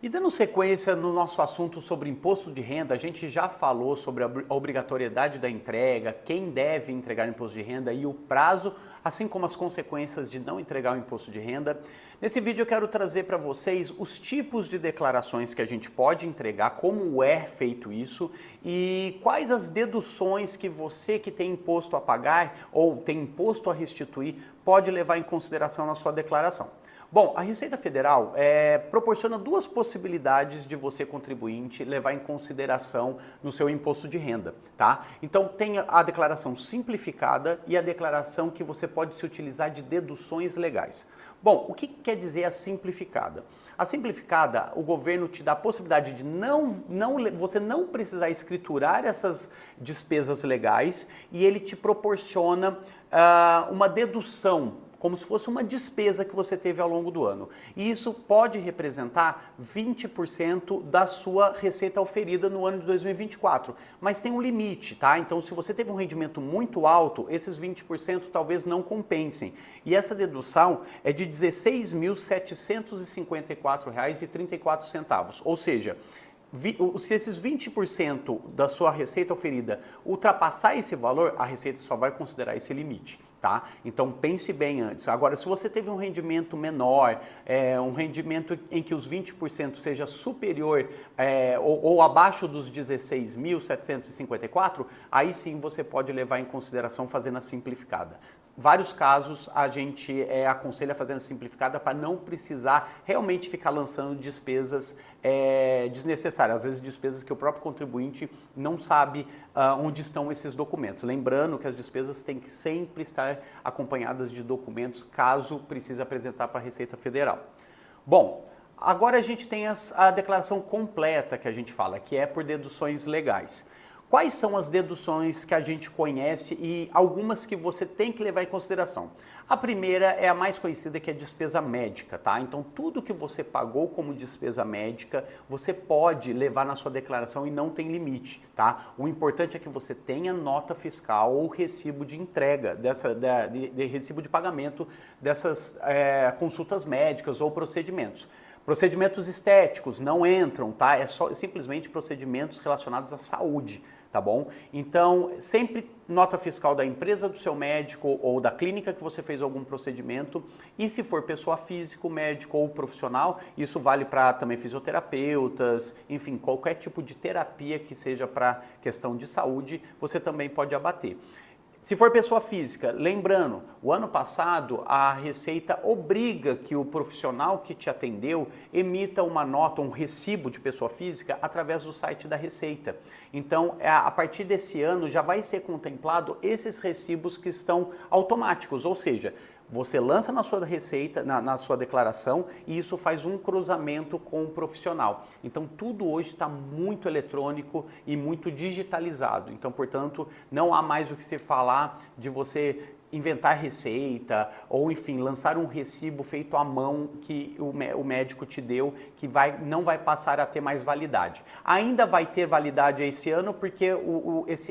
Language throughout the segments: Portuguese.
E dando sequência no nosso assunto sobre imposto de renda, a gente já falou sobre a obrigatoriedade da entrega, quem deve entregar o imposto de renda e o prazo, assim como as consequências de não entregar o imposto de renda. Nesse vídeo eu quero trazer para vocês os tipos de declarações que a gente pode entregar, como é feito isso e quais as deduções que você que tem imposto a pagar ou tem imposto a restituir pode levar em consideração na sua declaração. Bom, a Receita Federal proporciona duas possibilidades de você, contribuinte, levar em consideração no seu imposto de renda, tá? Então tem a declaração simplificada e a declaração que você pode se utilizar de deduções legais. Bom, o que quer dizer a simplificada? A simplificada, o governo te dá a possibilidade de você não precisar escriturar essas despesas legais e ele te proporciona uma dedução, como se fosse uma despesa que você teve ao longo do ano. E isso pode representar 20% da sua receita oferida no ano de 2024, mas tem um limite, tá? Então, se você teve um rendimento muito alto, esses 20% talvez não compensem. E essa dedução é de R$ 16.754,34, ou seja, se esses 20% da sua receita oferida ultrapassar esse valor, a Receita só vai considerar esse limite, tá? Então pense bem antes. Agora, se você teve um rendimento menor, um rendimento em que os 20% seja superior ou abaixo dos 16.754, aí sim você pode levar em consideração fazendo a simplificada. Vários casos a gente aconselha fazendo a simplificada para não precisar realmente ficar lançando despesas desnecessárias, às vezes despesas que o próprio contribuinte não sabe onde estão esses documentos. Lembrando que as despesas têm que sempre estar acompanhadas de documentos, caso precise apresentar para a Receita Federal. Bom, agora a gente tem a declaração completa que a gente fala, que é por deduções legais. Quais são as deduções que a gente conhece e algumas que você tem que levar em consideração? A primeira é a mais conhecida, que é a despesa médica, tá? Então, tudo que você pagou como despesa médica, você pode levar na sua declaração e não tem limite, tá? O importante é que você tenha nota fiscal ou recibo de entrega, de recibo de pagamento dessas consultas médicas ou procedimentos. Procedimentos estéticos não entram, tá? É simplesmente procedimentos relacionados à saúde, tá bom? Então, sempre nota fiscal da empresa do seu médico ou da clínica que você fez algum procedimento. E se for pessoa física, médico ou profissional, isso vale para também fisioterapeutas, enfim, qualquer tipo de terapia que seja para questão de saúde, você também pode abater. Se for pessoa física, lembrando, o ano passado a Receita obriga que o profissional que te atendeu emita uma nota, um recibo de pessoa física através do site da Receita. Então, a partir desse ano já vai ser contemplado esses recibos que estão automáticos, ou seja, você lança na sua receita, na sua declaração, e isso faz um cruzamento com o profissional. Então, tudo hoje está muito eletrônico e muito digitalizado. Então, portanto, não há mais o que se falar de você inventar receita ou, enfim, lançar um recibo feito à mão que o médico te deu, que não vai passar a ter mais validade. Ainda vai ter validade esse ano porque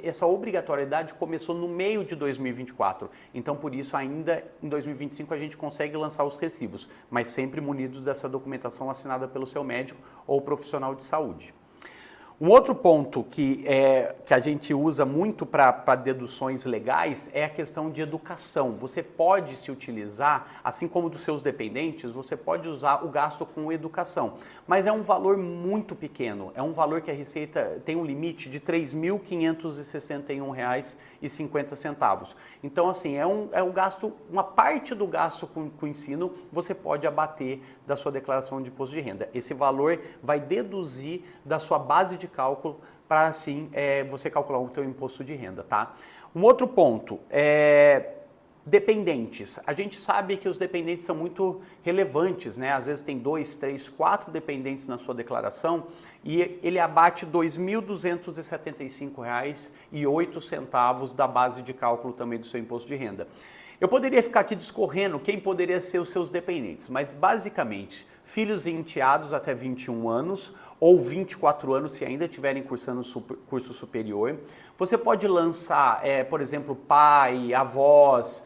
essa obrigatoriedade começou no meio de 2024. Então, por isso, ainda em 2025 a gente consegue lançar os recibos, mas sempre munidos dessa documentação assinada pelo seu médico ou profissional de saúde. Um outro ponto que a gente usa muito para deduções legais é a questão de educação. Você pode se utilizar, assim como dos seus dependentes, você pode usar o gasto com educação, mas é um valor muito pequeno, é um valor que a Receita tem um limite de R$ 3.561,50. Então, assim, uma parte do gasto com o ensino você pode abater da sua declaração de imposto de renda. Esse valor vai deduzir da sua base de cálculo para assim você calcular o seu imposto de renda, tá? Um outro ponto dependentes. A gente sabe que os dependentes são muito relevantes, né? Às vezes tem 2, 3, 4 dependentes na sua declaração e ele abate R$ 2.275,08 da base de cálculo também do seu imposto de renda. Eu poderia ficar aqui discorrendo quem poderia ser os seus dependentes, mas basicamente filhos e enteados até 21 anos ou 24 anos se ainda estiverem cursando curso superior. Você pode lançar, por exemplo, pai, avós,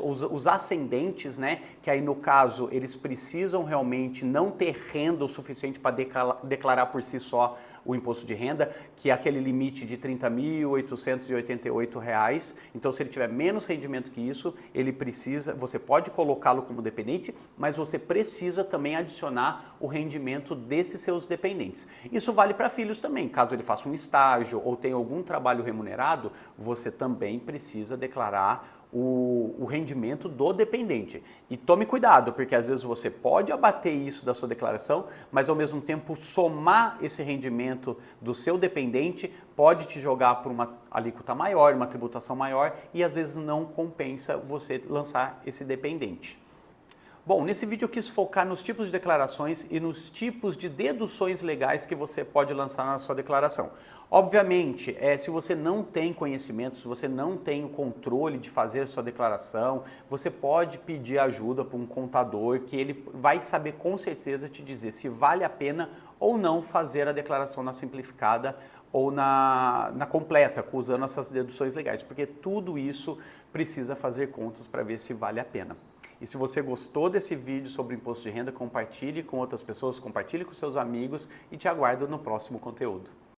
os ascendentes, né? Que aí no caso eles precisam realmente não ter renda o suficiente para declarar por si só o imposto de renda, que é aquele limite de R$ 30.888. Então, se ele tiver menos rendimento que isso, você pode colocá-lo como dependente, mas você precisa também adicionar o rendimento desses seus dependentes. Isso vale para filhos também. Caso ele faça um estágio ou tenha algum trabalho remunerado, você também precisa declarar o rendimento do dependente. E tome cuidado, porque às vezes você pode abater isso da sua declaração, mas ao mesmo tempo somar esse rendimento do seu dependente pode te jogar por uma alíquota maior, uma tributação maior, e às vezes não compensa você lançar esse dependente. Bom, nesse vídeo eu quis focar nos tipos de declarações e nos tipos de deduções legais que você pode lançar na sua declaração. Obviamente, se você não tem conhecimento, se você não tem o controle de fazer a sua declaração, você pode pedir ajuda para um contador que ele vai saber com certeza te dizer se vale a pena ou não fazer a declaração na simplificada ou na completa, usando essas deduções legais, porque tudo isso precisa fazer contas para ver se vale a pena. E se você gostou desse vídeo sobre imposto de renda, compartilhe com outras pessoas, compartilhe com seus amigos e te aguardo no próximo conteúdo.